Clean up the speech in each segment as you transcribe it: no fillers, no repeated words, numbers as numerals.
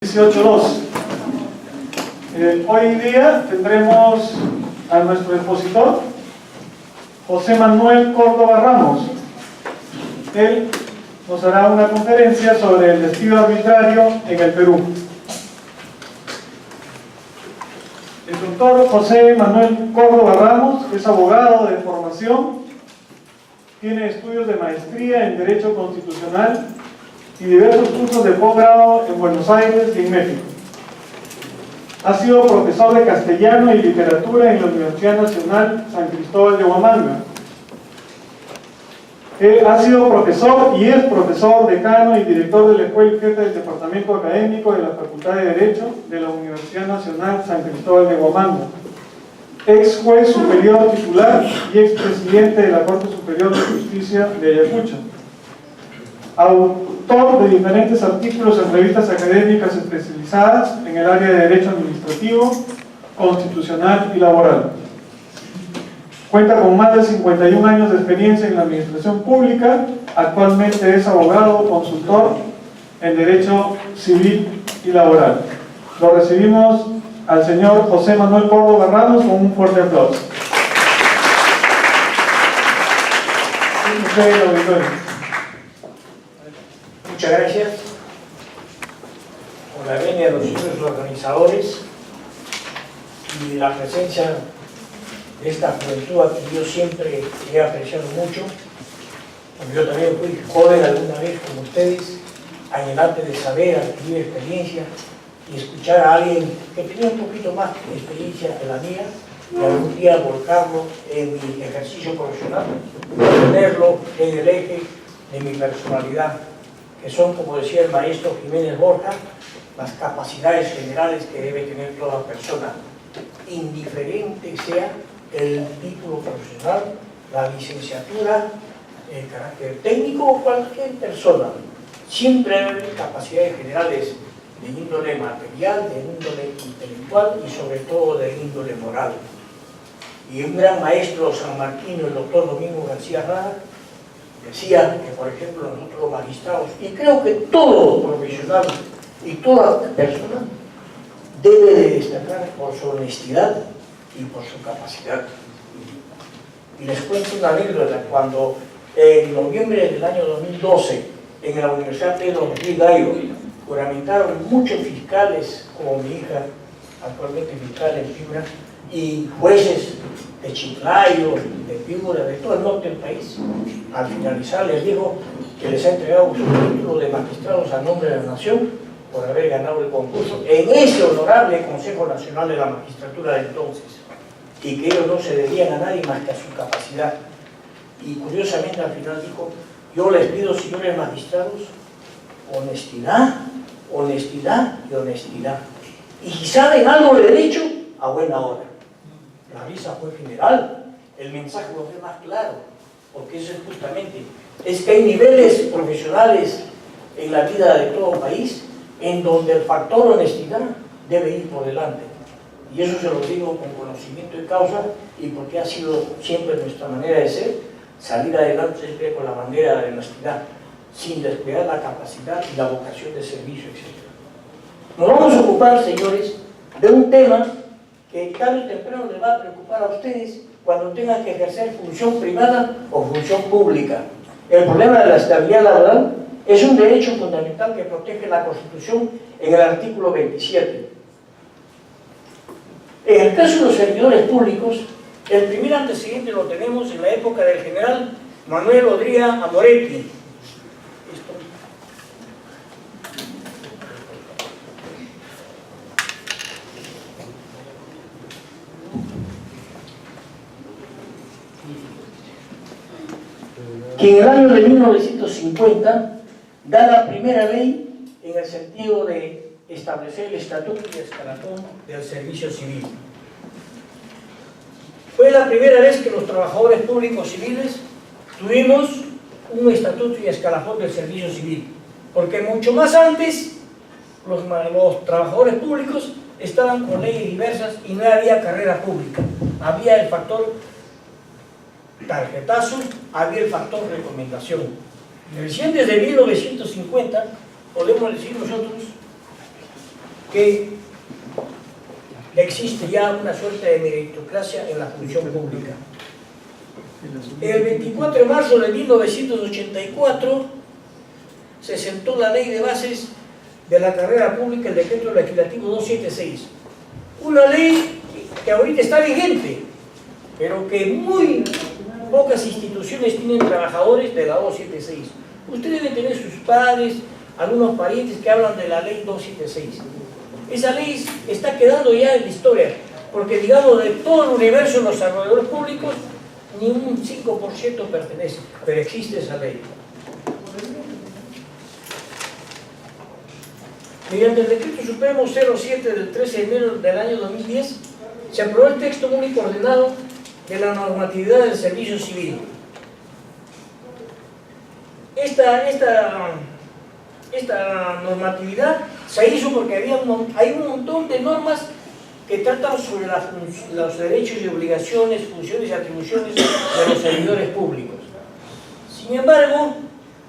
18.2. Hoy día tendremos a nuestro expositor, José Manuel Córdoba Ramos. Él nos hará una conferencia sobre el despido arbitrario en el Perú. El doctor José Manuel Córdoba Ramos es abogado de formación, tiene estudios de maestría en Derecho Constitucional y diversos cursos de posgrado en Buenos Aires y en México. Ha sido profesor de castellano y literatura en la Universidad Nacional San Cristóbal de Huamanga. Ha sido profesor y es profesor, decano y director de la Escuela y jefe del Departamento Académico de la Facultad de Derecho de la Universidad Nacional San Cristóbal de Huamanga. Ex juez superior titular y expresidente de la Corte Superior de Justicia de Ayacucho. Autor de diferentes artículos en revistas académicas especializadas en el área de Derecho Administrativo, Constitucional y Laboral. Cuenta con más de 51 años de experiencia en la administración pública. Actualmente es abogado consultor en Derecho Civil y Laboral. Lo recibimos al señor José Manuel Córdoba Ramos con un fuerte aplauso. Muchas gracias por la venia de los señores organizadores y la presencia de esta juventud a que yo siempre he apreciado mucho, porque yo también fui joven alguna vez como ustedes, anhelante de saber, adquirir experiencia y escuchar a alguien que tenía un poquito más de experiencia que la mía y algún día volcarlo en mi ejercicio profesional, ponerlo en el eje de mi personalidad, que son, como decía el maestro Jiménez Borja, las capacidades generales que debe tener toda persona, indiferente sea el título profesional, la licenciatura, el carácter técnico o cualquier persona. Siempre debe haber capacidades generales de índole material, de índole intelectual y sobre todo de índole moral. Y un gran maestro sanmarquino, el doctor Domingo García Rada, decía que, por ejemplo, nosotros los magistrados, y creo que todo profesional y toda persona debe de destacar por su honestidad y por su capacidad. Y les cuento una anécdota. Cuando en noviembre del año 2012 en la Universidad Pedro Ortiz Gallo juramentaron muchos fiscales, como mi hija, actualmente fiscal en Piura, y jueces de Chiclayo, de Piura, de todo el norte del país, al finalizar les dijo que les ha entregado su título de magistrados a nombre de la nación por haber ganado el concurso en ese honorable Consejo Nacional de la Magistratura de entonces, y que ellos no se debían a nadie más que a su capacidad. Y curiosamente al final dijo: yo les pido, señores magistrados, honestidad, honestidad y honestidad. Y si saben algo de derecho, a buena hora. La risa fue general, el mensaje fue más claro, porque eso es justamente, es que hay niveles profesionales en la vida de todo país en donde el factor honestidad debe ir por delante. Y eso se lo digo con conocimiento de causa y porque ha sido siempre nuestra manera de ser, salir adelante siempre con la bandera de la honestidad, sin descuidar la capacidad y la vocación de servicio, etc. Nos vamos a ocupar, señores, de un tema que tarde o temprano les va a preocupar a ustedes cuando tengan que ejercer función privada o función pública. El problema de la estabilidad laboral es un derecho fundamental que protege la Constitución en el artículo 27. En el caso de los servidores públicos, el primer antecedente lo tenemos en la época del general Manuel Odría Amoretti. Que en el año de 1950 da la primera ley en el sentido de establecer el estatuto y escalafón del servicio civil. Fue la primera vez que los trabajadores públicos civiles tuvimos un estatuto y escalafón del servicio civil, porque mucho más antes los trabajadores públicos estaban con leyes diversas y no había carrera pública, había el factor tarjetazo, había el factor recomendación. Recién desde 1950 podemos decir nosotros que existe ya una suerte de meritocracia en la función pública. El 24 de marzo de 1984 se sentó la ley de bases de la carrera pública, el decreto legislativo 276. Una ley que ahorita está vigente, pero que muy pocas instituciones tienen trabajadores de la 276. Usted debe tener sus padres, algunos parientes que hablan de la ley 276. Esa ley está quedando ya en la historia, porque digamos de todo el universo de los servidores públicos, ni un 5% pertenece, pero existe esa ley. Mediante el Decreto Supremo 07 del 13 de enero del año 2010, se aprobó el texto único ordenado de la normatividad del servicio civil. Esta normatividad se hizo porque hay un montón de normas que tratan sobre los derechos y obligaciones, funciones y atribuciones de los servidores públicos. Sin embargo,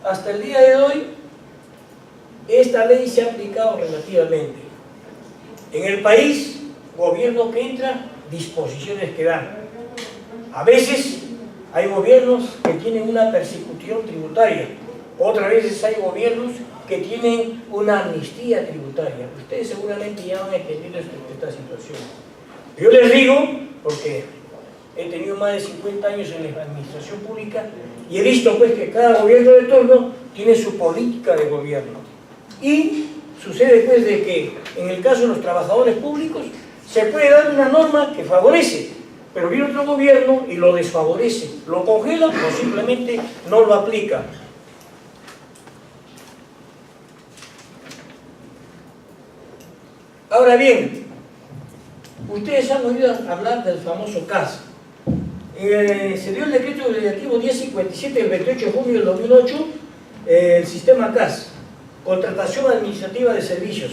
hasta el día de hoy, esta ley se ha aplicado relativamente. En el país, gobierno que entra, disposiciones que dan. A veces hay gobiernos que tienen una persecución tributaria, otras veces hay gobiernos que tienen una amnistía tributaria. Ustedes seguramente ya van a entender esta situación. Yo les digo, porque he tenido más de 50 años en la administración pública y he visto pues que cada gobierno de turno tiene su política de gobierno. Y sucede pues de que en el caso de los trabajadores públicos se puede dar una norma que favorece, pero viene otro gobierno y lo desfavorece, lo congela o simplemente no lo aplica. Ahora bien, ustedes han oído hablar del famoso CAS. Se dio el decreto legislativo 1057 del 28 de junio del 2008, el sistema CAS, contratación administrativa de servicios.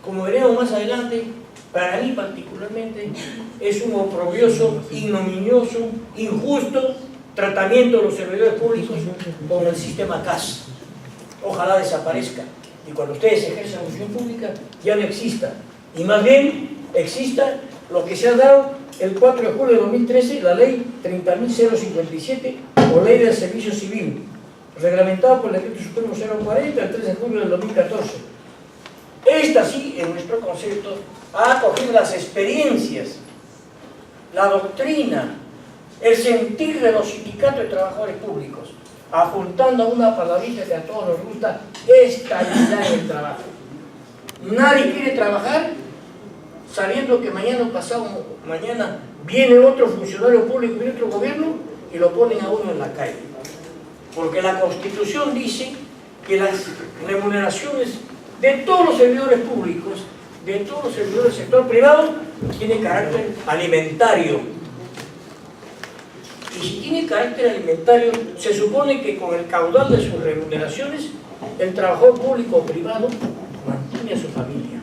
Como veremos más adelante, para mí particularmente es un oprobioso, ignominioso, injusto tratamiento de los servidores públicos con el sistema CAS. Ojalá desaparezca y cuando ustedes ejercen la función pública ya no exista, y más bien exista lo que se ha dado el 4 de julio de 2013, la ley 30.057 o ley del servicio civil, reglamentado por el Decreto Supremo 040 el 3 de julio del 2014. Esta sí, en nuestro concepto, ha acogido las experiencias, la doctrina, el sentir de los sindicatos de trabajadores públicos, apuntando a una palabrita que a todos nos gusta: estabilidad en el trabajo. Nadie quiere trabajar sabiendo que mañana o pasado mañana viene otro funcionario público, viene otro gobierno y lo ponen a uno en la calle. Porque la Constitución dice que las remuneraciones de todos los servidores públicos, de todos los servidores del sector privado, tienen carácter alimentario. Y si tiene carácter alimentario, se supone que con el caudal de sus remuneraciones, el trabajador público o privado mantiene a su familia.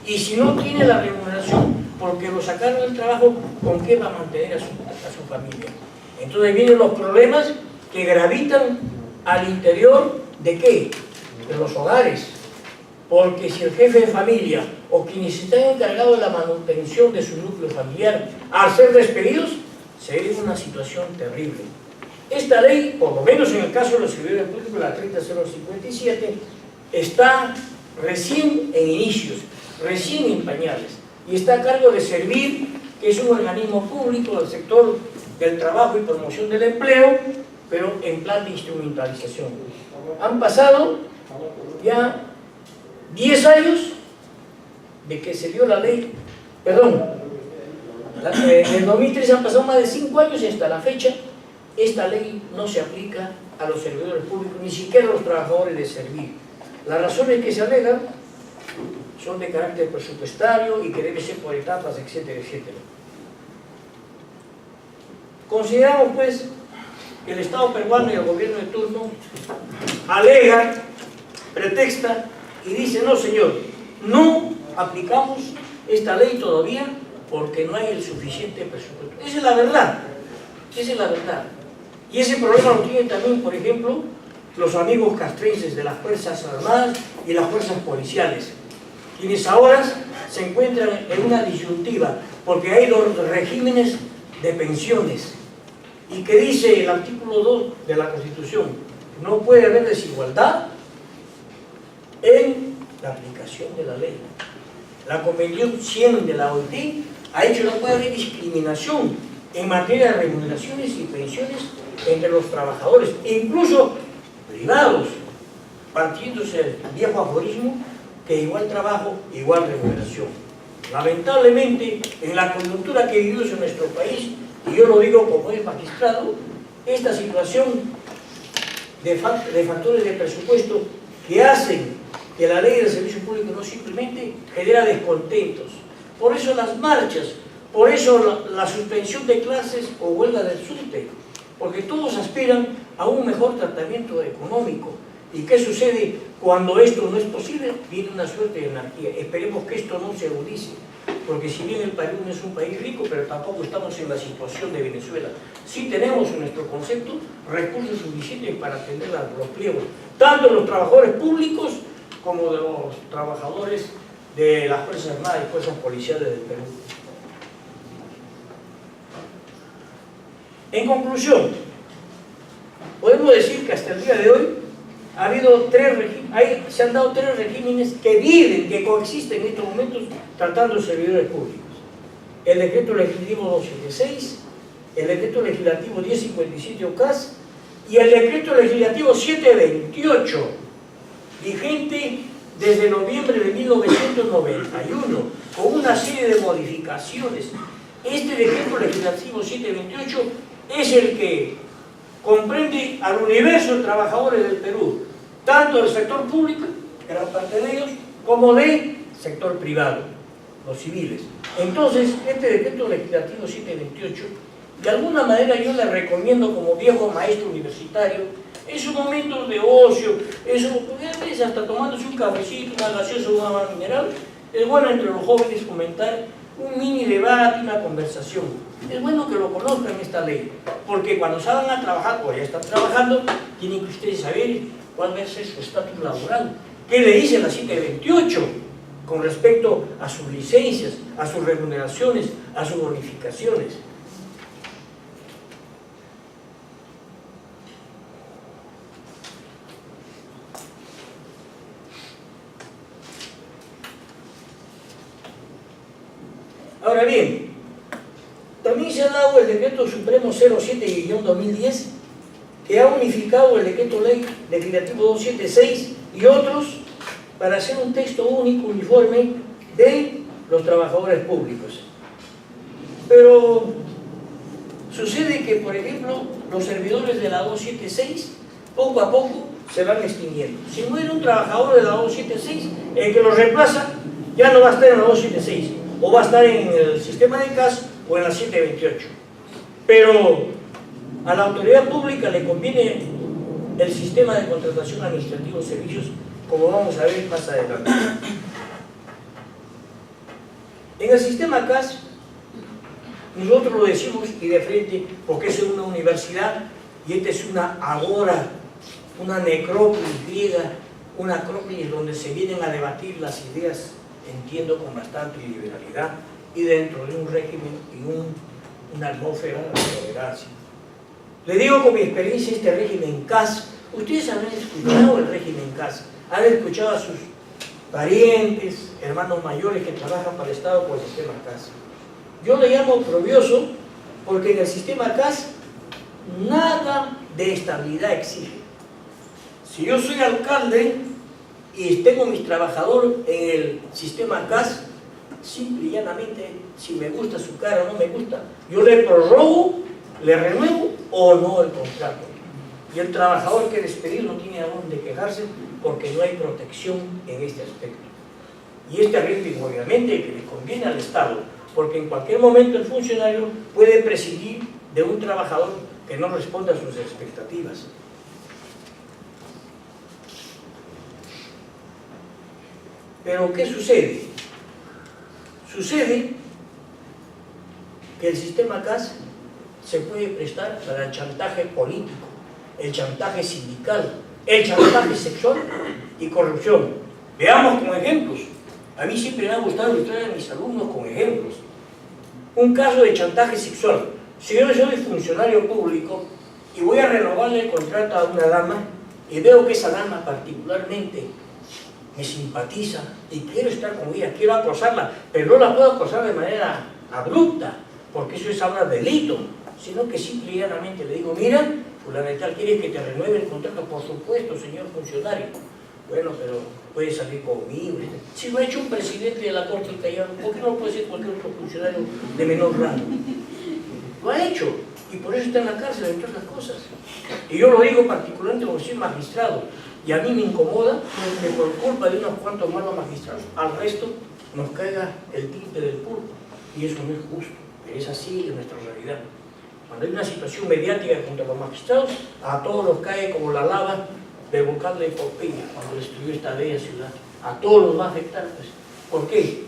Y si no tiene la remuneración porque lo sacaron del trabajo, ¿con qué va a mantener a su familia? Entonces vienen los problemas que gravitan al interior ¿de qué? De los hogares. Porque si el jefe de familia o quienes están encargados de la manutención de su núcleo familiar, al ser despedidos, se ve una situación terrible. Esta ley, por lo menos en el caso de los servidores públicos, la 30.057, está recién en inicios, recién en pañales, y está a cargo de Servir, que es un organismo público del sector del trabajo y promoción del empleo, pero en plan de instrumentalización. Han pasado ya 10 años de que se dio la ley, en el 2013 han pasado más de 5 años y hasta la fecha esta ley no se aplica a los servidores públicos, ni siquiera a los trabajadores de Servir. Las razones que se alegan son de carácter presupuestario y que debe ser por etapas, etcétera, etcétera. Consideramos pues que el Estado peruano y el gobierno de turno alegan, pretextan y dicen: no señor, no aplicamos esta ley todavía porque no hay el suficiente presupuesto. Esa es la verdad, esa es la verdad. Y ese problema lo tienen también, por ejemplo, los amigos castrenses de las Fuerzas Armadas y las Fuerzas Policiales, quienes ahora se encuentran en una disyuntiva, porque hay dos regímenes de pensiones, y que dice el artículo 2 de la Constitución, no puede haber desigualdad en la aplicación de la ley. La Convención 100 de la OIT ha hecho que no puede haber discriminación en materia de remuneraciones y pensiones entre los trabajadores, incluso privados, partiéndose del viejo aforismo que igual trabajo, igual remuneración. Lamentablemente, en la coyuntura que vivimos en nuestro país, y yo lo digo como es magistrado, esta situación de factores de presupuesto que hacen que la ley del servicio público no simplemente genera descontentos. Por eso las marchas, por eso la suspensión de clases o huelga del SUTE, porque todos aspiran a un mejor tratamiento económico. ¿Y qué sucede cuando esto no es posible? Viene una suerte de anarquía. Esperemos que esto no se agudice, porque si bien el Perú no es un país rico, pero tampoco estamos en la situación de Venezuela. Sí tenemos en nuestro concepto recursos suficientes para atender a los pliegos, tanto de los trabajadores públicos como de los trabajadores de las Fuerzas Armadas y Fuerzas Policiales del Perú. En conclusión, podemos decir que hasta el día de hoy se han dado tres regímenes que viven, que coexisten en estos momentos tratando de servidores públicos. El decreto legislativo 276, el decreto legislativo 1057 OCAS y el decreto legislativo 728, vigente desde noviembre de 1991, con una serie de modificaciones. Este decreto legislativo 728 es el que comprende al universo de trabajadores del Perú, tanto del sector público, gran parte de ellos, como del sector privado, los civiles. Entonces, este decreto legislativo 728, de alguna manera yo le recomiendo como viejo maestro universitario, en sus momentos de ocio, a veces hasta tomándose un cafecito, una gaseosa o una agua mineral, es bueno entre los jóvenes comentar un mini debate, una conversación. Es bueno que lo conozcan esta ley, porque cuando salgan a trabajar, o ya están trabajando, tienen que ustedes saber cuál va a ser su estatus laboral. ¿Qué le dice la 728 con respecto a sus licencias, a sus remuneraciones, a sus bonificaciones? Ahora bien, también se ha dado el decreto supremo 07-2010, que ha unificado el decreto ley legislativo 276 y otros para hacer un texto único, uniforme, de los trabajadores públicos. Pero sucede que, por ejemplo, los servidores de la 276, poco a poco se van extinguiendo. Si muere un trabajador de la 276, el que lo reemplaza ya no va a estar en la 276, o va a estar en el sistema de CAS o en la 728. Pero a la autoridad pública le conviene el sistema de contratación administrativa de servicios, como vamos a ver más adelante. En el sistema CAS, nosotros lo decimos y de frente, porque es una universidad y esta es una agora, una necrópolis griega, una acrópolis donde se vienen a debatir las ideas, entiendo, con bastante liberalidad y dentro de un régimen y una atmósfera de tolerancia. Le digo con mi experiencia este régimen CAS, ustedes han escuchado el régimen CAS, han escuchado a sus parientes, hermanos mayores que trabajan para el Estado por el sistema CAS. Yo le llamo oprobioso porque en el sistema CAS nada de estabilidad exige. Si yo soy alcalde y tengo mis trabajadores en el sistema CAS, simple y llanamente, si me gusta su cara o no me gusta, yo le prorrogo, le renuevo o no el contrato. Y el trabajador que despedir no tiene a dónde quejarse porque no hay protección en este aspecto. Y este régimen, obviamente, que le conviene al Estado, porque en cualquier momento el funcionario puede prescindir de un trabajador que no responde a sus expectativas. Pero ¿qué sucede? Sucede que el sistema CAS se puede prestar para el chantaje político, el chantaje sindical, el chantaje sexual y corrupción. Veamos con ejemplos. A mí siempre me ha gustado ilustrar a mis alumnos con ejemplos. Un caso de chantaje sexual. Si yo soy funcionario público y voy a renovarle el contrato a una dama y veo que esa dama particularmente me simpatiza y quiero estar con ella, quiero acosarla, pero no la puedo acosar de manera abrupta, porque eso es ahora delito, sino que simple y llanamente le digo, mira, fulana de tal, ¿quieres que te renueve el contrato? Por supuesto, señor funcionario. Bueno, pero puede salir conmigo. Si lo ha hecho un presidente de la Corte del Callao, ¿por qué no puede ser cualquier otro funcionario de menor rango? Lo ha hecho, y por eso está en la cárcel, entre otras cosas. Y yo lo digo particularmente porque soy magistrado, y a mí me incomoda que por culpa de unos cuantos malos magistrados, al resto nos caiga el tinte del pulpo, y eso no es justo, es así en nuestra realidad. Cuando hay una situación mediática junto a los magistrados, a todos los cae como la lava del volcán de Pompeya, cuando destruyó esta bella ciudad. A todos los va a afectar, pues. ¿Por qué?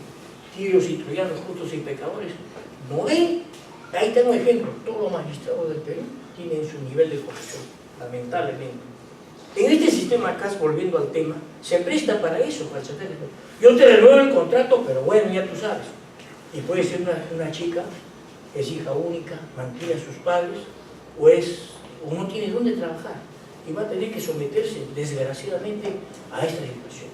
Tirios y troyanos, justos y pecadores. ¿No ven? Ahí tengo un ejemplo. Todos los magistrados del Perú tienen su nivel de corrupción, lamentablemente. En este sistema CAS, volviendo al tema, se presta para eso, para el chantaje. Yo te renuevo el contrato, pero bueno, ya tú sabes. Y puede ser una chica que es hija única, mantiene a sus padres, o no tiene dónde trabajar, y va a tener que someterse, desgraciadamente, a esta situación.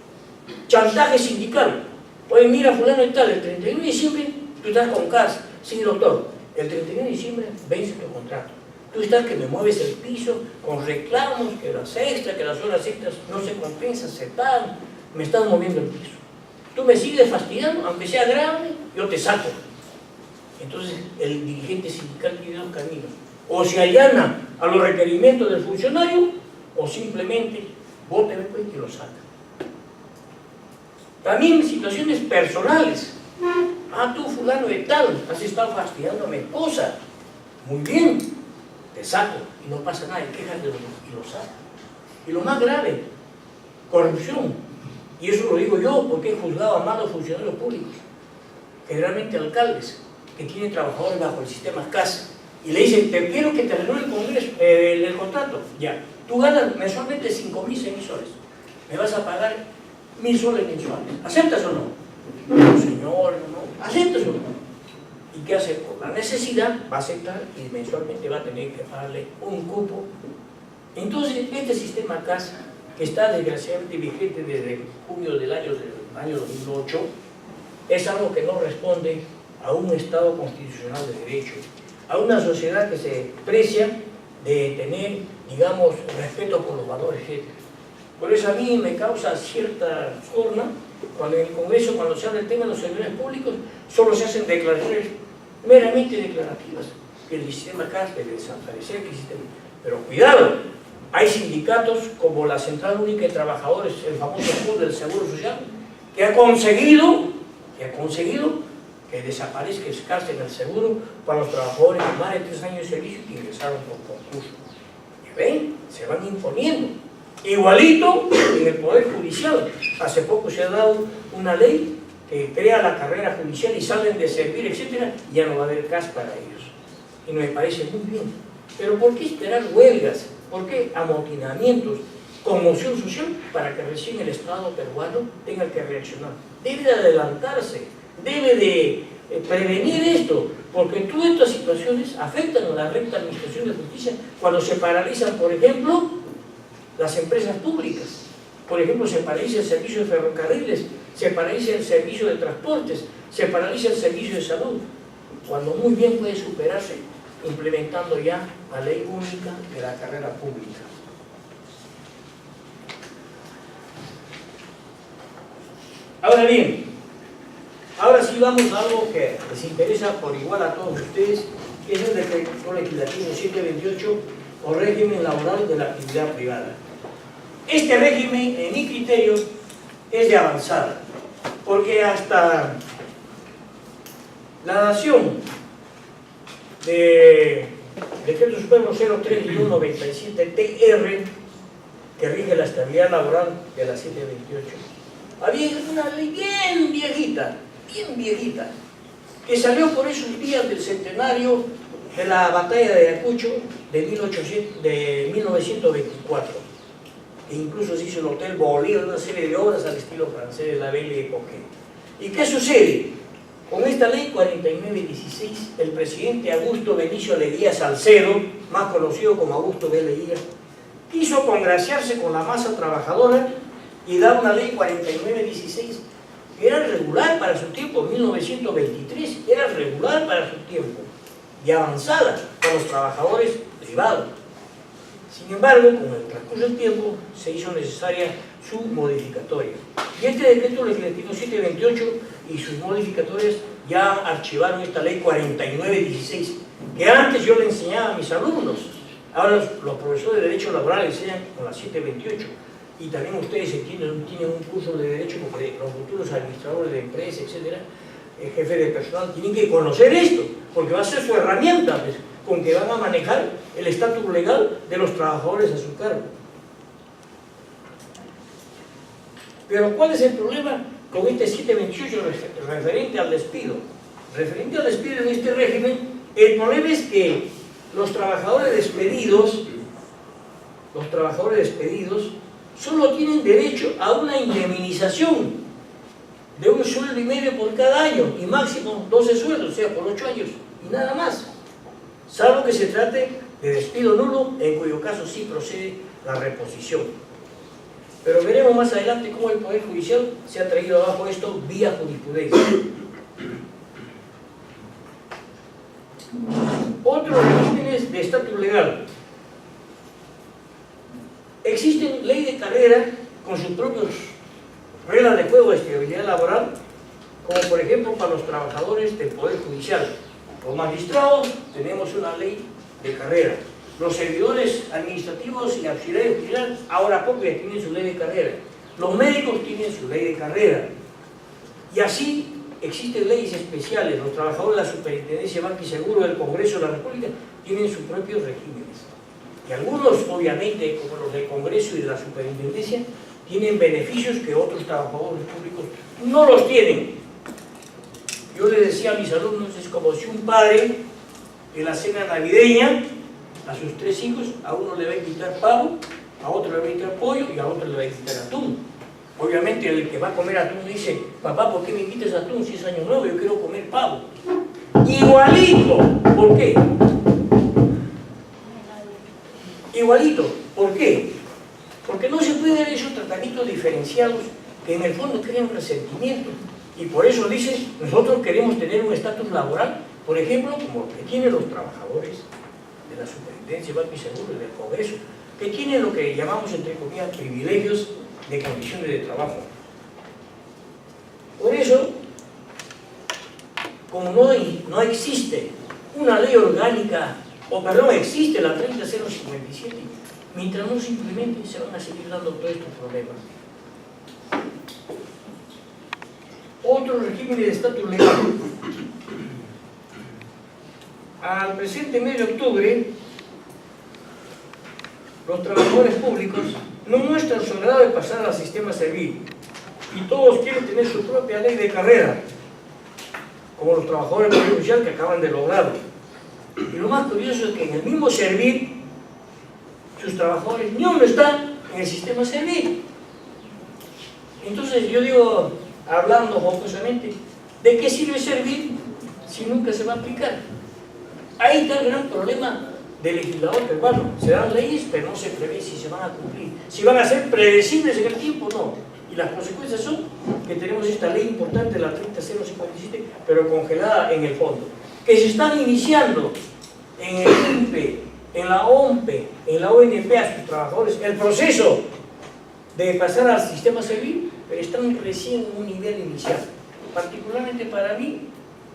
Chantaje sindical. Oye, mira, fulano y tal, el 31 de diciembre tú estás con CAS, sí, doctor, el 31 de diciembre vence tu contrato. Tú estás que me mueves el piso con reclamos, que las extras, que las horas extras no se compensan, se pagan, me estás moviendo el piso. Tú me sigues fastidiando, aunque sea grave, yo te saco. Entonces el dirigente sindical tiene dos caminos: o se allana a los requerimientos del funcionario, o simplemente vóteme pues y lo saca. También situaciones personales. Ah, tú fulano de tal, has estado fastidiando a mi esposa. Muy bien, te saco y no pasa nada, y quejas de y lo saca. Y lo más grave, corrupción. Y eso lo digo yo porque he juzgado a malos funcionarios públicos, generalmente alcaldes, que tienen trabajadores bajo el sistema CAS, y le dicen, te quiero que te renueve el Congreso, el contrato. Ya, tú ganas mensualmente 5.000, 6.000 soles, me vas a pagar 1.000 soles mensuales. ¿Aceptas o no? No, señor, no. ¿Aceptas o no? ¿Y qué hace? Por la necesidad va a aceptar y mensualmente va a tener que pagarle un cupo. Entonces, este sistema CAS, que está desgraciadamente vigente desde junio del año 2008, es algo que no responde a un Estado constitucional de derecho, a una sociedad que se precia de tener, digamos, respeto por los valores éticos. Por eso a mí me causa cierta sorna cuando en el Congreso, cuando se habla del tema de los servidores públicos, solo se hacen declaraciones meramente declarativas, que el sistema CAS debe desaparecer, que el sistema... Pero cuidado, hay sindicatos como la Central Única de Trabajadores, el famoso pool del Seguro Social, que ha conseguido que desaparezca el CAS en el seguro para los trabajadores con más de 3 años de servicio que ingresaron por concurso. ¿Y ven? Se van imponiendo. Igualito en el Poder Judicial. Hace poco se ha dado una ley que crea la carrera judicial y salen de servir, etcétera, y ya no va a haber CAS para ellos. Y me parece muy bien. Pero ¿por qué esperar huelgas? ¿Por qué amotinamientos? Conmoción social para que recién el Estado peruano tenga que reaccionar. Debe de adelantarse, debe de prevenir esto, porque todas estas situaciones afectan a la recta administración de justicia cuando se paralizan, por ejemplo, las empresas públicas. Por ejemplo, se paraliza el servicio de ferrocarriles, se paraliza el servicio de transportes, se paraliza el servicio de salud, cuando muy bien puede superarse implementando ya la ley única de la carrera pública. Ahora bien, ahora sí vamos a algo que les interesa por igual a todos ustedes, que es el decreto legislativo 728 o régimen laboral de la actividad privada. Este régimen, en mi criterio, es de avanzada, porque hasta la dación de Decreto Supremo 03-97-TR, que rige la estabilidad laboral de la 728, había una ley bien viejita, que salió por esos días del centenario de la batalla de Ayacucho de 1924. e incluso se hizo el Hotel Bolívar, una serie de obras al estilo francés de la Belle Époque. ¿Y qué sucede? Con esta ley 4916, el presidente Augusto Benicio Leguía Salcedo, más conocido como Augusto B. Leguía, quiso congraciarse con la masa trabajadora y dar una ley 4916 que era regular para su tiempo, 1923, era regular para su tiempo y avanzada para los trabajadores privados. Sin embargo, con el transcurso del tiempo, se hizo necesaria su modificatoria. Y este decreto legislativo 728 y sus modificatorias ya archivaron esta ley 4916, que antes yo le enseñaba a mis alumnos. Ahora los profesores de Derecho Laboral enseñan con la 728. Y también ustedes tienen un curso de Derecho, porque los futuros administradores de empresas, etcétera, jefe de personal, tienen que conocer esto, porque va a ser su herramienta, pues, con que van a manejar el estatus legal de los trabajadores a su cargo. Pero ¿cuál es el problema con este 728 referente al despido? Referente al despido en este régimen, el problema es que los trabajadores despedidos solo tienen derecho a una indemnización de $1,5 sueldo por cada año y máximo 12 sueldos, o sea, por 8 años y nada más, salvo que se trate de despido nulo, en cuyo caso sí procede la reposición. Pero veremos más adelante cómo el Poder Judicial se ha traído abajo esto vía jurisprudencia. Otros regímenes de estatus legal. Existen ley de carrera con sus propias reglas de juego de estabilidad laboral, como por ejemplo para los trabajadores del Poder Judicial. Los magistrados tenemos una ley de carrera. Los servidores administrativos y auxiliares judiciales ahora poco ya tienen su ley de carrera. Los médicos tienen su ley de carrera. Y así existen leyes especiales. Los trabajadores de la Superintendencia de Banca y Seguro del Congreso de la República tienen sus propios regímenes. Y algunos, obviamente, como los del Congreso y de la Superintendencia, tienen beneficios que otros trabajadores públicos no los tienen. Yo les decía a mis alumnos, es como si un padre en la cena navideña a sus 3 hijos, a uno le va a invitar pavo, a otro le va a invitar pollo y a otro le va a invitar atún. Obviamente el que va a comer atún dice, papá, ¿por qué me invitas atún si es año nuevo? Yo quiero comer pavo. Igualito. ¿Por qué? Igualito. ¿Por qué? Porque no se puede dar esos tratamientos diferenciados que en el fondo crean resentimiento. Y por eso dicen, nosotros queremos tener un estatus laboral, por ejemplo, como el que tienen los trabajadores de la Superintendencia de Banca y Seguro y del Congreso, que tienen lo que llamamos, entre comillas, privilegios de condiciones de trabajo. Por eso, como no existe una ley orgánica, o perdón, existe la 30057, mientras no se implemente, se van a seguir dando todos estos problemas. Otro régimen de estatus legal. Al presente mes de octubre, los trabajadores públicos no muestran su agrado de pasar al sistema servil y todos quieren tener su propia ley de carrera, como los trabajadores del Poder Judicial que acaban de lograrlo. Y lo más curioso es que en el mismo servil, sus trabajadores ni uno están en el sistema servil. Entonces yo digo, hablando jocosamente, ¿de qué sirve servir si nunca se va a aplicar? Ahí está el gran problema del legislador peruano. Se dan leyes, pero no se prevé si se van a cumplir. Si van a ser predecibles en el tiempo, no. Y las consecuencias son que tenemos esta ley importante, la 30057, pero congelada en el fondo. Que se están iniciando en el INPE, en la OMPE, en la ONP a sus trabajadores el proceso de pasar al sistema civil, pero están recién en un nivel inicial. Particularmente para mí,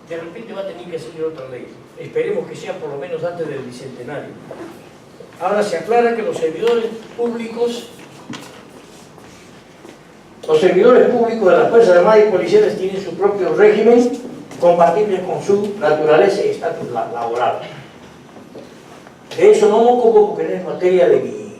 de repente va a tener que salir otra ley. Esperemos que sea por lo menos antes del bicentenario. Ahora se aclara que los servidores públicos de las Fuerzas Armadas y Policiales tienen su propio régimen compatible con su naturaleza y estatus laboral. De eso no me ocupo porque no es materia de mi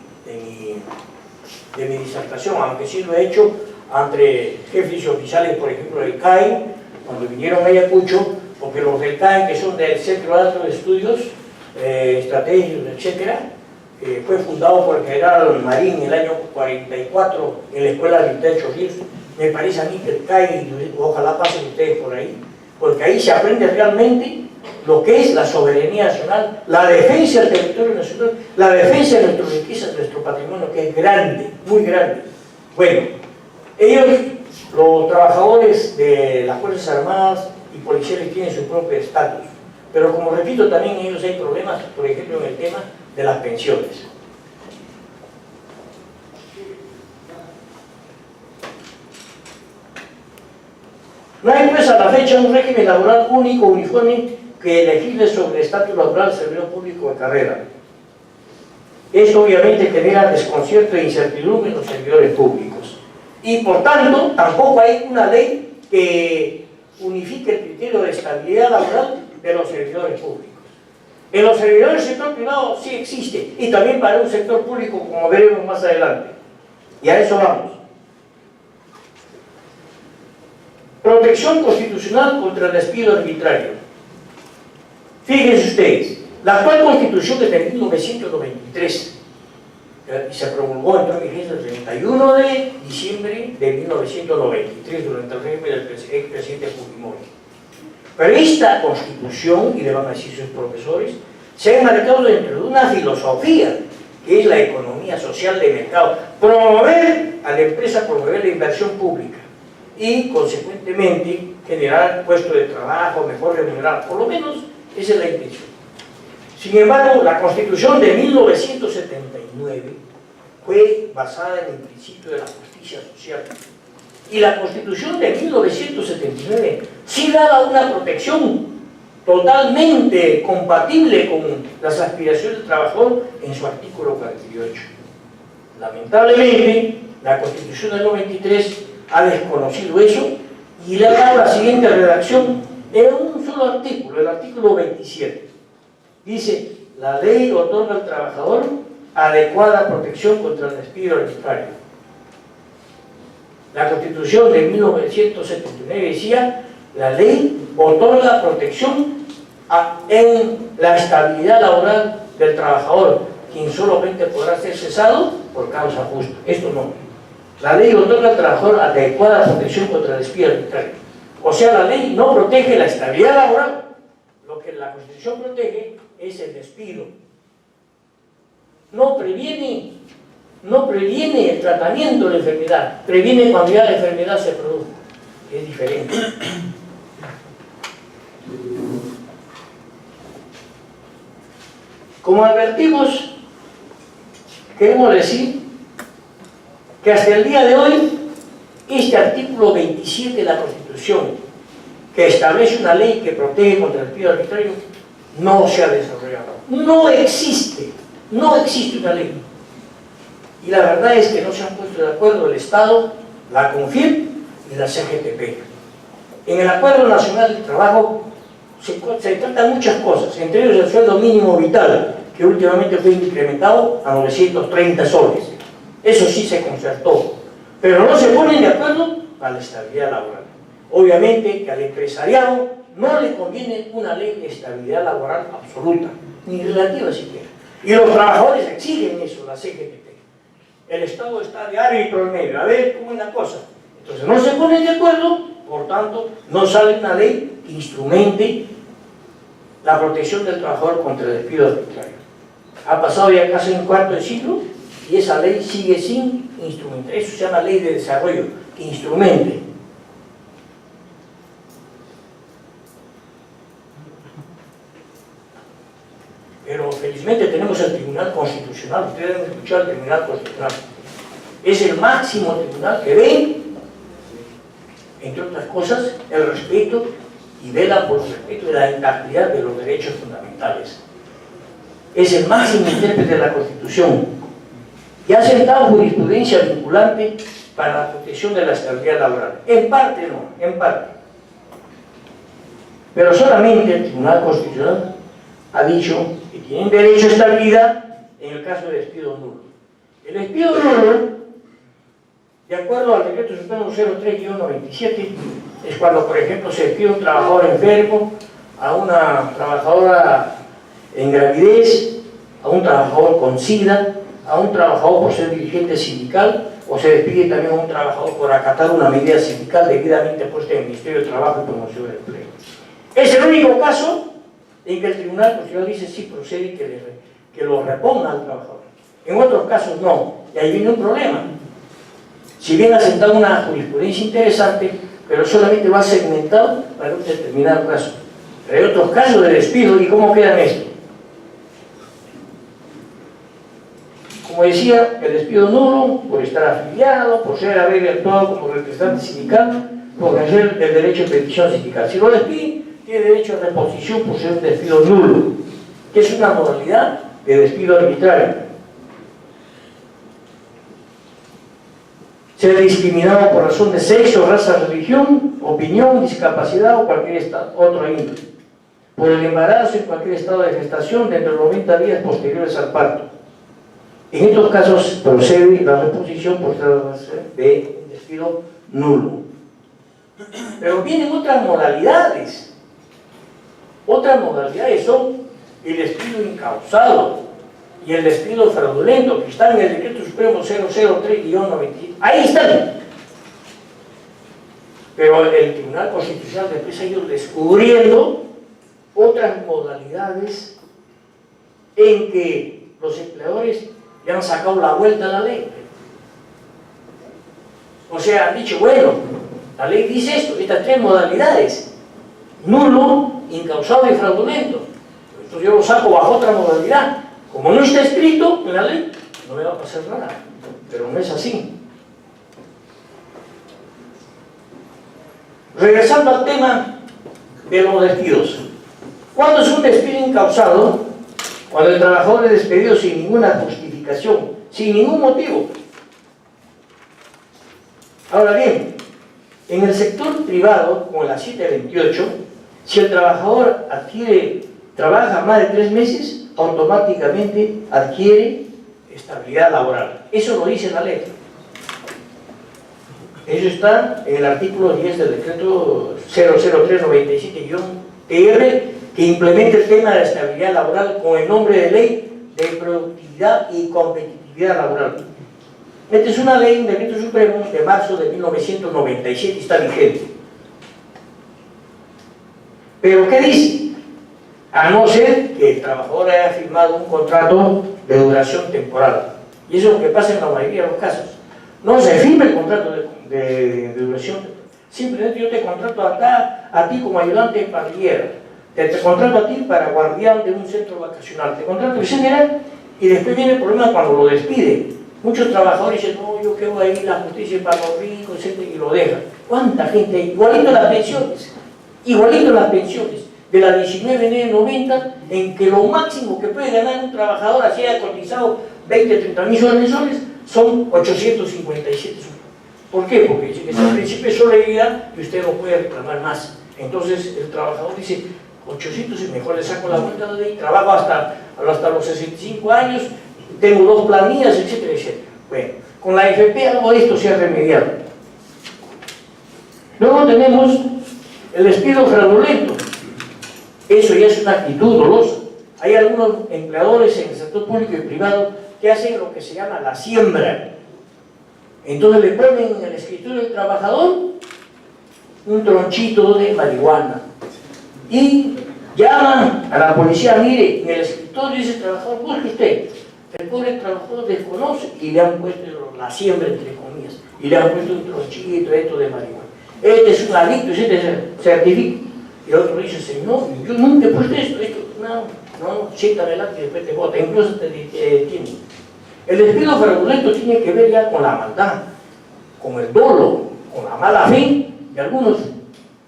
disertación, aunque sí lo he hecho entre jefes y oficiales, por ejemplo, del CAI, cuando vinieron a Ayacucho, porque los del CAI, que son del Centro Alto de Estudios Estratégicos, etc., fue fundado por el general Marín en el año 44 en la Escuela Militar Chorrillos. Me parece a mí que cae, y ojalá pasen ustedes por ahí, porque ahí se aprende realmente lo que es la soberanía nacional, la defensa del territorio nacional, la defensa de nuestras riquezas, de nuestro patrimonio, que es grande, muy grande. Bueno, ellos, los trabajadores de las Fuerzas Armadas y policiales, tienen su propio estatus, pero como repito, también ellos hay problemas, por ejemplo, en el tema de las pensiones. No hay pues a la fecha un régimen laboral único, uniforme, que legisle sobre el estatus laboral del servidor público de carrera. Esto obviamente genera desconcierto e incertidumbre en los servidores públicos. Y por tanto, tampoco hay una ley que unifique el criterio de estabilidad laboral de los servidores públicos. En los servidores del sector privado sí existe, y también para un sector público, como veremos más adelante. Y a eso vamos. Protección constitucional contra el despido arbitrario. Fíjense ustedes, la actual Constitución es de 1993 y se promulgó, entró en vigencia el 31 de diciembre de 1993 durante el régimen del expresidente Fujimori. Pero esta Constitución, y le van a decir sus profesores, se ha enmarcado dentro de una filosofía que es la economía social de mercado, promover a la empresa, promover la inversión pública y consecuentemente generar puestos de trabajo mejor remunerados, por lo menos esa es la intención. Sin embargo, la Constitución de 1979 fue basada en el principio de la justicia social. Y la Constitución de 1979 sí daba una protección totalmente compatible con las aspiraciones del trabajador en su artículo 48. Lamentablemente, la Constitución del 93 ha desconocido eso y le ha dado la siguiente redacción en un solo artículo, el artículo 27. Dice, la ley otorga al trabajador adecuada protección contra el despido arbitrario. La Constitución de 1979 decía, la ley otorga protección en la estabilidad laboral del trabajador, quien solamente podrá ser cesado por causa justa. Esto no. La ley otorga al trabajador adecuada protección contra el despido arbitrario. O sea, la ley no protege la estabilidad laboral. Lo que la Constitución protege es el despido. No previene el tratamiento de la enfermedad, previene cuando ya la enfermedad se produce. Es diferente. Como advertimos, queremos decir que hasta el día de hoy, este artículo 27 de la Constitución, que establece una ley que protege contra el despido arbitrario, no se ha desarrollado. No existe una ley. Y la verdad es que no se han puesto de acuerdo el Estado, la CONFIEP y la CGTP. En el Acuerdo Nacional del Trabajo se tratan muchas cosas, entre ellos el sueldo mínimo vital, que últimamente fue incrementado a 930 soles. Eso sí se concertó, pero no se ponen de acuerdo para la estabilidad laboral. Obviamente que al empresariado no le conviene una ley de estabilidad laboral absoluta, ni relativa siquiera. Y los trabajadores exigen eso, la CGTP. El Estado está de árbitro en medio, a ver cómo es la cosa. Entonces no se ponen de acuerdo, por tanto no sale una ley que instrumente la protección del trabajador contra el despido arbitrario. Ha pasado ya casi un cuarto de siglo y esa ley sigue sin instrumentar. Eso se llama ley de desarrollo, que instrumente. Pero felizmente tenemos el Tribunal Constitucional. Ustedes han escuchado el Tribunal Constitucional. Es el máximo tribunal que ve, entre otras cosas, el respeto y vela por el respeto de la intactidad de los derechos fundamentales. Es el máximo intérprete de la Constitución y ha sentado jurisprudencia vinculante para la protección de la estabilidad laboral. En parte no, en parte. Pero solamente el Tribunal Constitucional ha dicho que tienen derecho a estabilidad en el caso de despido nulo. El despido nulo, de acuerdo al Decreto Supremo 03-97, es cuando, por ejemplo, se despide un trabajador enfermo, a una trabajadora en gravidez, a un trabajador con SIDA, a un trabajador por ser dirigente sindical, o se despide también a un trabajador por acatar una medida sindical debidamente puesta en el Ministerio de Trabajo y Promoción del Empleo. Es el único caso en que el Tribunal Constitucional dice sí procede que lo reponga al trabajador. En otros casos no, y ahí viene un problema. Si bien ha sentado una jurisprudencia interesante, pero solamente va segmentado para un determinado caso. Pero hay otros casos de despido, ¿y cómo quedan estos? Como decía, el despido nulo por estar afiliado, por haber actuado como representante sindical, por ejercer el derecho de petición sindical. Si lo despide, tiene derecho a reposición por ser un despido nulo, que es una modalidad de despido arbitrario. Ser discriminado por razón de sexo, raza, religión, opinión, discapacidad o cualquier otro índole. Por el embarazo en cualquier estado de gestación dentro de los 90 días posteriores al parto. En estos casos procede la reposición por ser de un despido nulo. Pero vienen otras modalidades. Otras modalidades son el despido incausado y el despido fraudulento, que están en el Decreto Supremo 003-97. Ahí están. Pero el Tribunal Constitucional después ha ido descubriendo otras modalidades en que los empleadores le han sacado la vuelta a la ley. O sea, han dicho, bueno, la ley dice esto, estas tres modalidades: nulo, incausado y fraudulento. Entonces yo lo saco bajo otra modalidad. Como no está escrito en la ley, no me va a pasar nada. Pero no es así. Regresando al tema de los despidos. ¿Cuándo es un despido incausado? Cuando el trabajador es despedido sin ninguna justificación, sin ningún motivo. Ahora bien, en el sector privado, como la 728, si el trabajador trabaja más de 3 meses, automáticamente adquiere estabilidad laboral. Eso lo dice la ley. Eso está en el artículo 10 del decreto 003-97-TR, que implementa el tema de la estabilidad laboral con el nombre de Ley de Productividad y Competitividad Laboral. Esta es una ley, un decreto supremo de marzo de 1997 y está vigente. ¿Pero qué dice? A no ser que el trabajador haya firmado un contrato de duración temporal. Y eso es lo que pasa en la mayoría de los casos. No se firma el contrato de duración temporal. Simplemente yo te contrato a ti como ayudante de parrillera. Te contrato a ti para guardián de un centro vacacional. Te contrato en general y después viene el problema cuando lo despide. Muchos trabajadores dicen, no, yo quiero ahí la justicia para los ricos, etc. y lo dejan. ¿Cuánta gente hay? Igualito las pensiones. Igualito las pensiones. De la 1990, en que lo máximo que puede ganar un trabajador, así haya cotizado 20, 30 mil soles, son 857 soles. ¿Por qué? Porque dice que es el principio de solidaridad y usted no puede reclamar más. Entonces el trabajador dice, 800 y mejor le saco la vuelta de ahí, trabajo hasta los 65 años, tengo 2 planillas, etcétera, etcétera. Bueno, con la AFP algo de esto se ha remediado. Luego tenemos el despido fraudulento. Eso ya es una actitud dolosa. Hay algunos empleadores en el sector público y privado que hacen lo que se llama la siembra. Entonces le ponen en el escritorio del trabajador un tronchito de marihuana y llaman a la policía, mire, en el escritorio dice el trabajador, busque usted. El pobre trabajador desconoce y le han puesto la siembra, entre comillas, y le han puesto un tronchito esto de marihuana. Este es un adicto, este se certifica. Y el otro dice, señor, yo nunca he puesto esto. No, siéntame la que después te bota, incluso te detiene. El despido fraudulento tiene que ver ya con la maldad, con el dolo, con la mala fe de algunos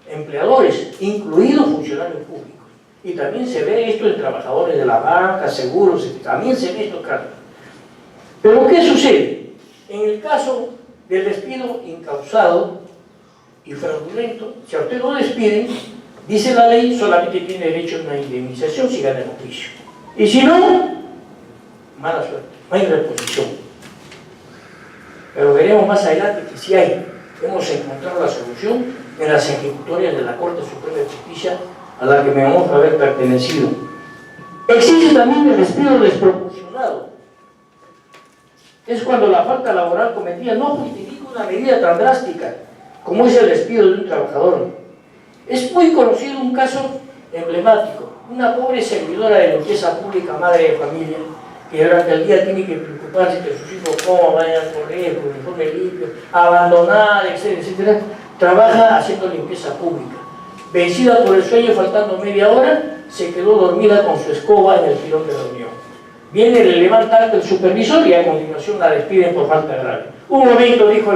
empleadores, incluidos funcionarios públicos. Y también se ve esto en trabajadores de la banca, seguros, también se ve estos casos. Pero ¿qué sucede? En el caso del despido incausado y fraudulento, si a usted lo despiden, dice la ley, solamente tiene derecho a una indemnización si gana el juicio. Y si no, mala suerte, no hay reposición. Pero veremos más adelante que sí hay. Hemos encontrado la solución en las ejecutorias de la Corte Suprema de Justicia a la que me vamos a haber pertenecido. Existe también el despido desproporcionado. Es cuando la falta laboral cometida no justifica una medida tan drástica como es el despido de un trabajador. Es muy conocido un caso emblemático. Una pobre servidora de limpieza pública, madre de familia, que durante el día tiene que preocuparse que sus hijos coman, vayan al colegio, con uniforme limpio, abandonada, etcétera, etcétera, trabaja haciendo limpieza pública. Vencida por el sueño, faltando media hora, se quedó dormida con su escoba en el pilón de la reunión. Viene, le levanta el supervisor y a continuación la despiden por falta grave. Un momento, dijo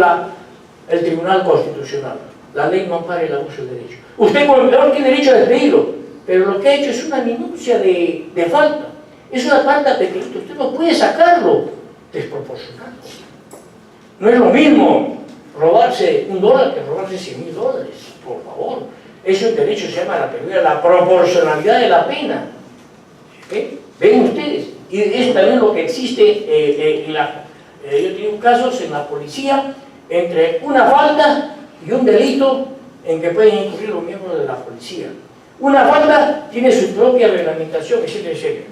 el Tribunal Constitucional, la ley no ampara el abuso de derecho. Usted como empleador tiene derecho a despedirlo, pero lo que ha hecho es una minucia de falta. Es una falta pequeñita, usted no puede sacarlo desproporcionado. No es lo mismo robarse $1 que robarse $100.000, por favor. Ese derecho se llama la teoría de la proporcionalidad de la pena. Ven ustedes, y es también lo que existe yo tengo casos en la policía entre una falta y un delito en que pueden incurrir los miembros de la policía. Una falta tiene su propia reglamentación, etcétera, etcétera.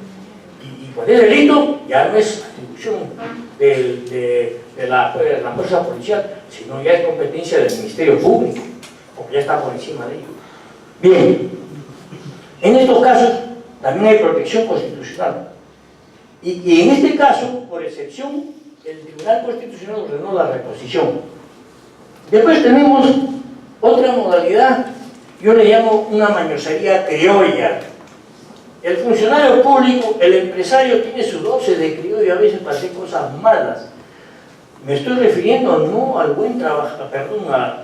Y cualquier delito ya no es atribución de la fuerza policial, sino ya es competencia del Ministerio Público, porque ya está por encima de ello. Bien, en estos casos también hay protección constitucional. Y en este caso, por excepción, el Tribunal Constitucional ordenó la reposición. Después tenemos otra modalidad, yo le llamo una mañosería criolla. El funcionario público, el empresario, tiene su dosis de criollo a veces para hacer cosas malas. Me estoy refiriendo no al buen trabajador,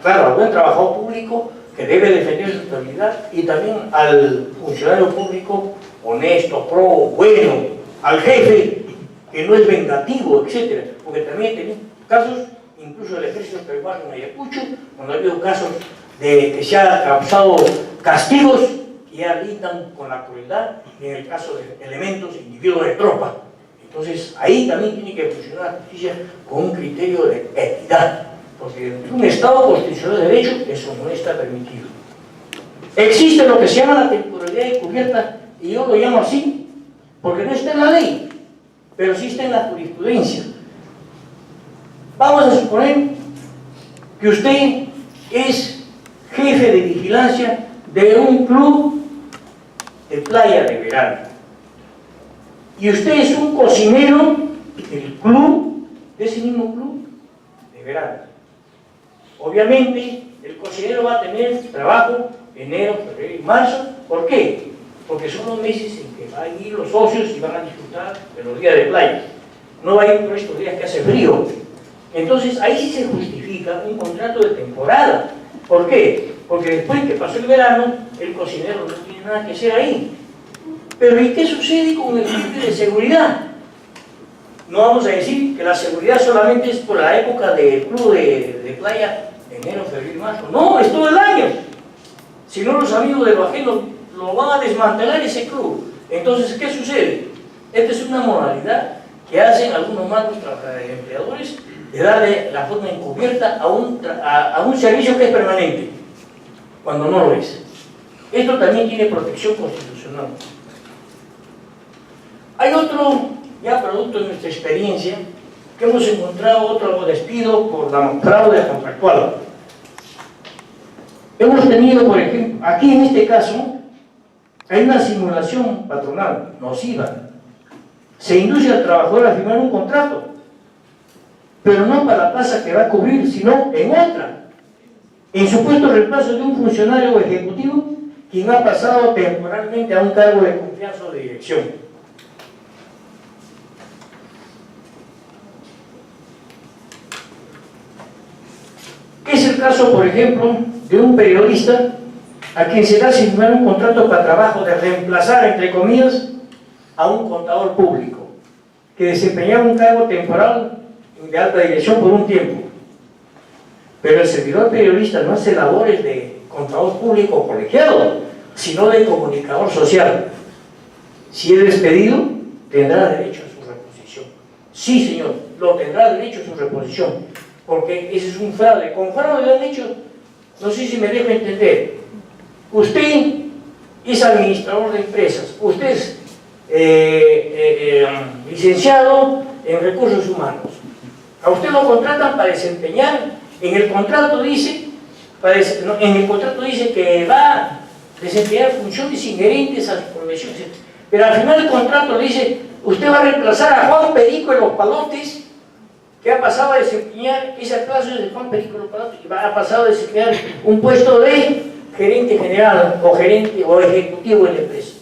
al buen trabajador público que debe defender su autoridad, y también al funcionario público honesto, bueno, al jefe que no es vengativo, etc. Porque también tenemos casos, incluso del ejército peruano en Ayacucho, cuando ha habido casos de que se ha causado castigos que ya lindan con la crueldad, y en el caso de elementos, individuos de tropa. Entonces, ahí también tiene que funcionar la justicia con un criterio de equidad, porque en un Estado constitucional de derecho eso no está permitido. Existe lo que se llama la temporalidad encubierta, y yo lo llamo así, porque no está en la ley, pero sí está en la jurisprudencia. Vamos a suponer que usted es jefe de vigilancia de un club de playa de verano, y usted es un cocinero del club, de ese mismo club de verano. Obviamente el cocinero va a tener trabajo enero, febrero y marzo. ¿Por qué? Porque son los meses en que van a ir los socios y van a disfrutar de los días de playa. No va a ir por estos días que hace frío. Entonces ahí sí se justifica un contrato de temporada. ¿Por qué? Porque después que pasó el verano, el cocinero no tiene nada que hacer ahí. Pero ¿y qué sucede con el principio de seguridad? No vamos a decir que la seguridad solamente es por la época del club de playa, enero, febrero y marzo. No, es todo el año. Si no, los amigos de lo ajeno lo van a desmantelar ese club. Entonces, ¿qué sucede? Esta es una modalidad que hacen algunos malos empleadores de darle la forma encubierta a un servicio que es permanente, cuando no lo es. Esto también tiene protección constitucional. Hay otro, ya producto de nuestra experiencia, que hemos encontrado otro despido por la fraude contractual. Hemos tenido, por ejemplo, aquí en este caso, hay una simulación patronal nociva. Se induce al trabajador a firmar un contrato, pero no para la plaza que va a cubrir, sino en otra, en supuesto reemplazo de un funcionario ejecutivo quien ha pasado temporalmente a un cargo de confianza o de dirección. Es el caso, por ejemplo, de un periodista a quien se da sin firmar un contrato para trabajo de reemplazar, entre comillas, a un contador público que desempeñaba un cargo temporal de alta dirección por un tiempo. Pero el servidor periodista no hace labores de contador público colegiado, sino de comunicador social. Si es despedido, tendrá derecho a su reposición. Sí, señor, lo tendrá derecho a su reposición, porque ese es un fraude. Con fraude le han hecho, no sé si me dejo entender, usted es administrador de empresas, usted licenciado en recursos humanos. A usted lo contratan para desempeñar, en el contrato dice, que va a desempeñar funciones inherentes a su profesión, pero al final del contrato le dice, usted va a reemplazar a Juan Perico de los Palotes, que ha pasado a desempeñar ese plazo de Juan Perico de los Palotes, y ha pasado a desempeñar un puesto de gerente general o gerente o ejecutivo en la empresa.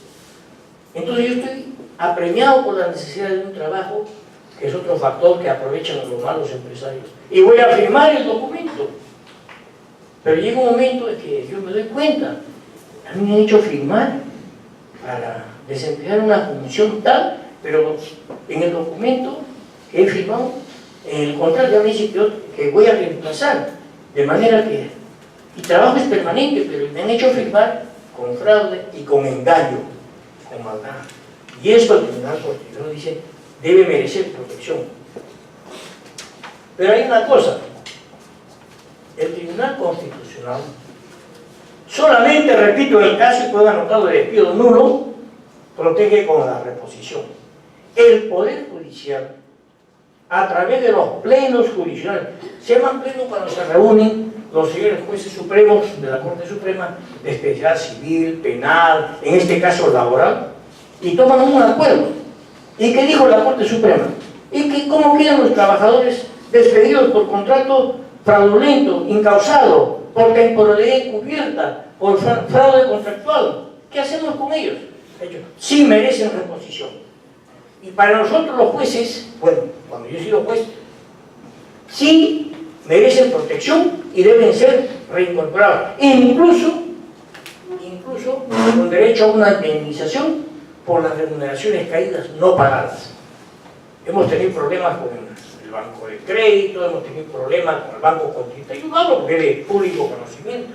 Entonces yo estoy apremiado por la necesidad de un trabajo, que es otro factor que aprovechan los malos empresarios, y voy a firmar el documento. Pero llega un momento en que yo me doy cuenta, a mí me han hecho firmar para desempeñar una función tal, pero en el documento que he firmado, en el contrato ya me dice que voy a reemplazar, de manera que mi trabajo es permanente, pero me han hecho firmar con fraude y con engaño, con maldad. Y esto el Tribunal Constitucional dice, debe merecer protección. Pero hay una cosa, el Tribunal Constitucional solamente, repito, en el caso que pueda anotado de despido nulo, protege con la reposición. El Poder Judicial, a través de los plenos jurisdiccionales, se llaman plenos cuando se reúnen los señores jueces supremos de la Corte Suprema, de especialidad civil, penal, en este caso laboral, y toman un acuerdo. ¿Y qué dijo la Corte Suprema? ¿Y que cómo quedan los trabajadores despedidos por contrato fraudulento, incausado, por temporalidad encubierta, por fraude contractual? ¿Qué hacemos con ellos? Ellos sí merecen reposición. Y para nosotros los jueces, bueno, cuando yo he sido juez, sí merecen protección y deben ser reincorporados. Incluso con derecho a una indemnización por las remuneraciones caídas no pagadas. Hemos tenido problemas con el Banco de Crédito, hemos tenido problemas con el Banco con 31, hablo porque es de público conocimiento.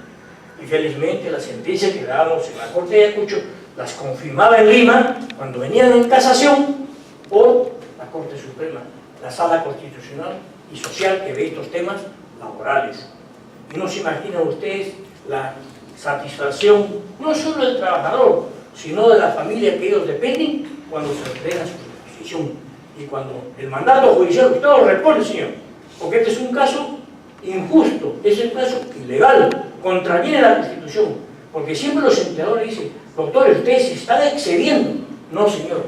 Y felizmente las sentencias que dábamos en la Corte de Ayacucho las confirmaba en Lima cuando venían en casación por la Corte Suprema, la Sala Constitucional y Social que ve estos temas laborales. Y no se imaginan ustedes la satisfacción no solo del trabajador, sino de la familia que ellos dependen cuando se entrega su reposición. Y cuando el mandato judicial, usted lo responde, señor, porque este es un caso injusto, es un caso ilegal, contraviene la Constitución, porque siempre los empleadores dicen, doctores, ustedes se están excediendo. No, señor,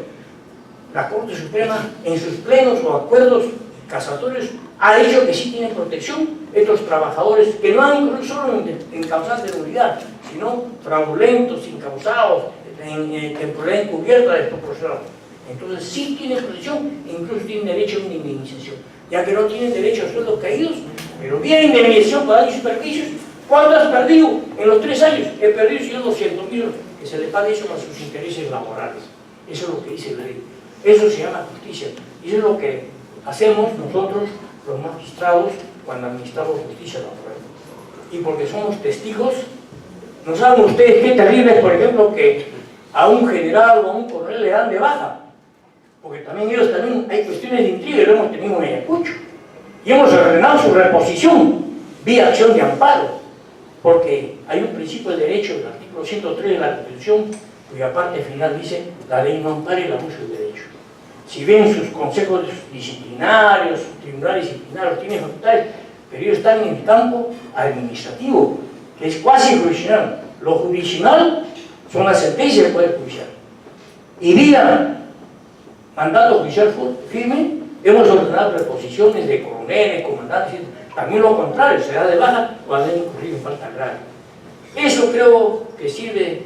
la Corte Suprema en sus plenos o acuerdos casatorios ha dicho que sí tienen protección estos trabajadores que no han incluso solo en causas de nulidad, sino fraudulentos, incausados, en temporalidad encubierta, desproporcionada. Entonces sí tienen protección e incluso tienen derecho a una indemnización, ya que no tienen derecho a sueldos caídos, pero bien indemnización para daños y perjuicios. ¿Cuánto has perdido en los 3 años? He perdido 200.000, que se le pague eso a sus intereses laborales. Eso es lo que dice la ley. Eso se llama justicia. Y eso es lo que hacemos nosotros, los magistrados, cuando administramos justicia laboral. Y porque somos testigos, ¿no saben ustedes qué terrible es, por ejemplo, que a un general o a un coronel le dan de baja? Porque también ellos hay cuestiones de intriga y lo hemos tenido en Ayacucho. Y hemos ordenado su reposición vía acción de amparo. Porque hay un principio de derecho, el artículo 103 de la Constitución, cuya parte final dice, la ley no ampara el abuso del derecho. Si bien sus consejos disciplinarios, sus tribunales disciplinarios tienen facultades, pero ellos están en el campo administrativo, que es cuasi jurisdiccional. Lo jurisdiccional son las sentencias del Poder Judicial. Y vía mandato judicial firme, hemos ordenado reposiciones de coroneles, comandantes, también lo contrario, se da de baja cuando hay incurrido en falta grave. Eso creo que sirve,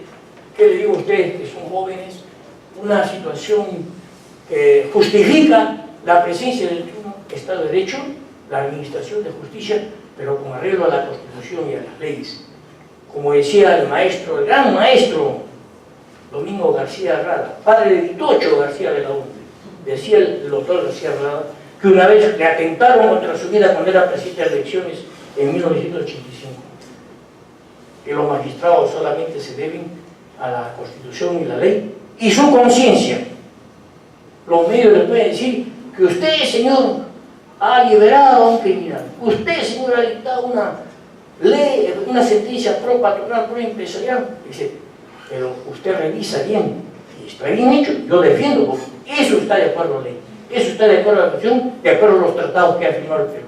¿qué le digo a ustedes que son jóvenes? Una situación que justifica la presencia del Estado de Derecho, la administración de justicia, pero con arreglo a la Constitución y a las leyes. Como decía el maestro, el gran maestro Domingo García Rada, padre de Vitocho García de la UNE, decía el doctor García Rada, que una vez le atentaron contra su vida cuando era presidente de elecciones en 1985, que los magistrados solamente se deben a la Constitución y la ley y su conciencia. Los medios le pueden decir que usted, señor, ha liberado a un criminal, usted, señor, ha dictado una ley, una sentencia pro patronal, pro empresarial, dice, pero usted revisa bien está bien hecho, yo defiendo, porque eso está de acuerdo a la ley, eso está de acuerdo a la Constitución, de acuerdo a los tratados que ha firmado el Perú.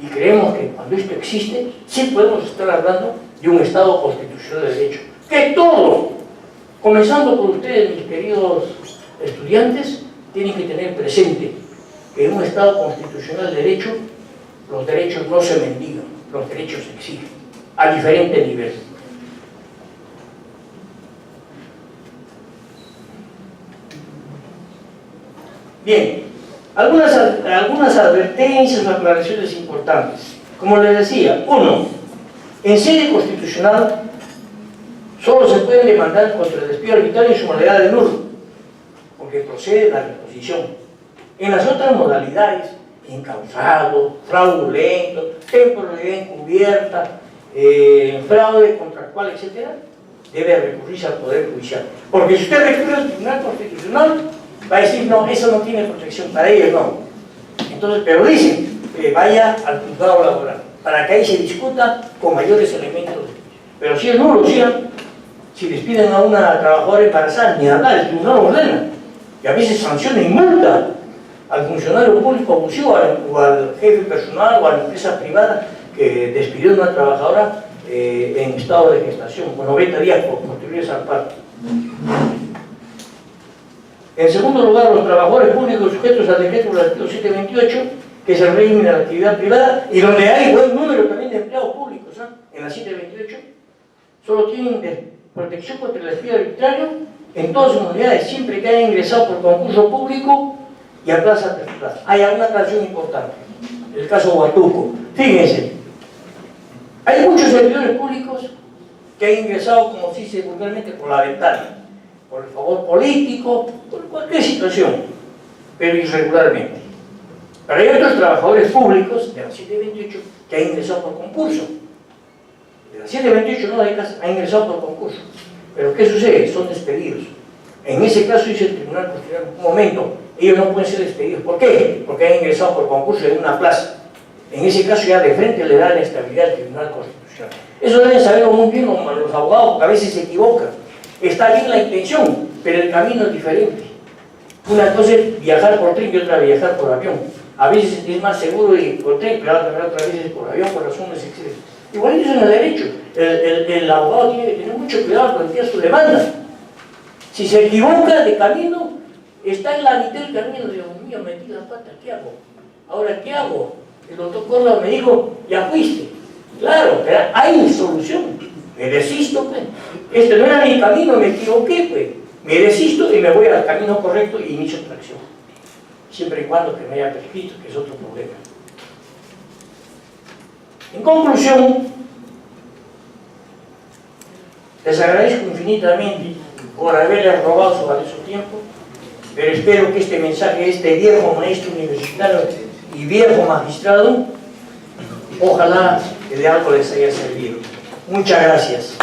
Y creemos que cuando esto existe, sí podemos estar hablando de un Estado constitucional de derecho. Que todos, comenzando por ustedes, mis queridos estudiantes, tienen que tener presente que en un Estado constitucional de derecho, los derechos no se mendigan, los derechos se exigen, a diferente nivel. Bien, algunas advertencias o aclaraciones importantes. Como les decía, uno, en sede constitucional solo se pueden demandar contra el despido arbitrario en su modalidad de nulo, porque procede la reposición. En las otras modalidades, incausado, fraudulento, temporalidad encubierta, fraude contractual, etc., debe recurrirse al Poder Judicial. Porque si usted recurre al Tribunal Constitucional, va a decir, no, eso no tiene protección, para ellos no. Entonces, pero dicen, vaya al juzgado laboral, para que ahí se discuta con mayores elementos. Pero si es nulo, si despiden a una trabajadora embarazada, ni hablar, el tribunal ordena. Y a veces sanciona y multa al funcionario público abusivo o al jefe personal o a la empresa privada que despidió a una trabajadora en estado de gestación, con 90 días posteriores al parto. En segundo lugar, los trabajadores públicos sujetos al decreto relativo 728, que es el régimen de la actividad privada, y donde hay buen número también de empleados públicos, en la 728, solo tienen protección contra el despido arbitrario en todas sus unidades, siempre que hayan ingresado por concurso público y a plaza particular. Hay alguna aclaración importante, el caso Huatuco. Fíjense, hay muchos servidores públicos que han ingresado, como se dice vulgarmente, por la ventana, por el favor político, por cualquier situación, pero irregularmente. Pero hay otros trabajadores públicos de la 728 que han ingresado por concurso. De la 728 no ha ingresado por concurso. Pero ¿qué sucede? Son despedidos. En ese caso dice el Tribunal Constitucional, un momento, ellos no pueden ser despedidos. ¿Por qué? Porque han ingresado por concurso en una plaza. En ese caso ya de frente le da la estabilidad al Tribunal Constitucional. Eso deben saberlo muy bien los abogados, porque a veces se equivocan. Está bien la intención, pero el camino es diferente. Una cosa es viajar por tren y otra viajar por avión. A veces es más seguro ir por tren, pero otras veces por avión, por razones etcétera. Igual eso en el derecho. El abogado tiene que tener mucho cuidado al plantear su demanda. Si se equivoca de camino, está en la mitad del camino. Dios mío, metí la pata, ¿qué hago? Ahora, ¿qué hago? El doctor Córdoba me dijo, ya fuiste. Claro, pero hay solución. Me desisto, pues. Este no era mi camino, me equivoqué, pues. Me desisto y me voy al camino correcto y inicio tracción. Siempre y cuando que me haya prescrito, que es otro problema. En conclusión, les agradezco infinitamente por haberles robado su valioso tiempo, pero espero que este mensaje, este viejo maestro universitario y viejo magistrado, ojalá que de algo les haya servido. Muchas gracias.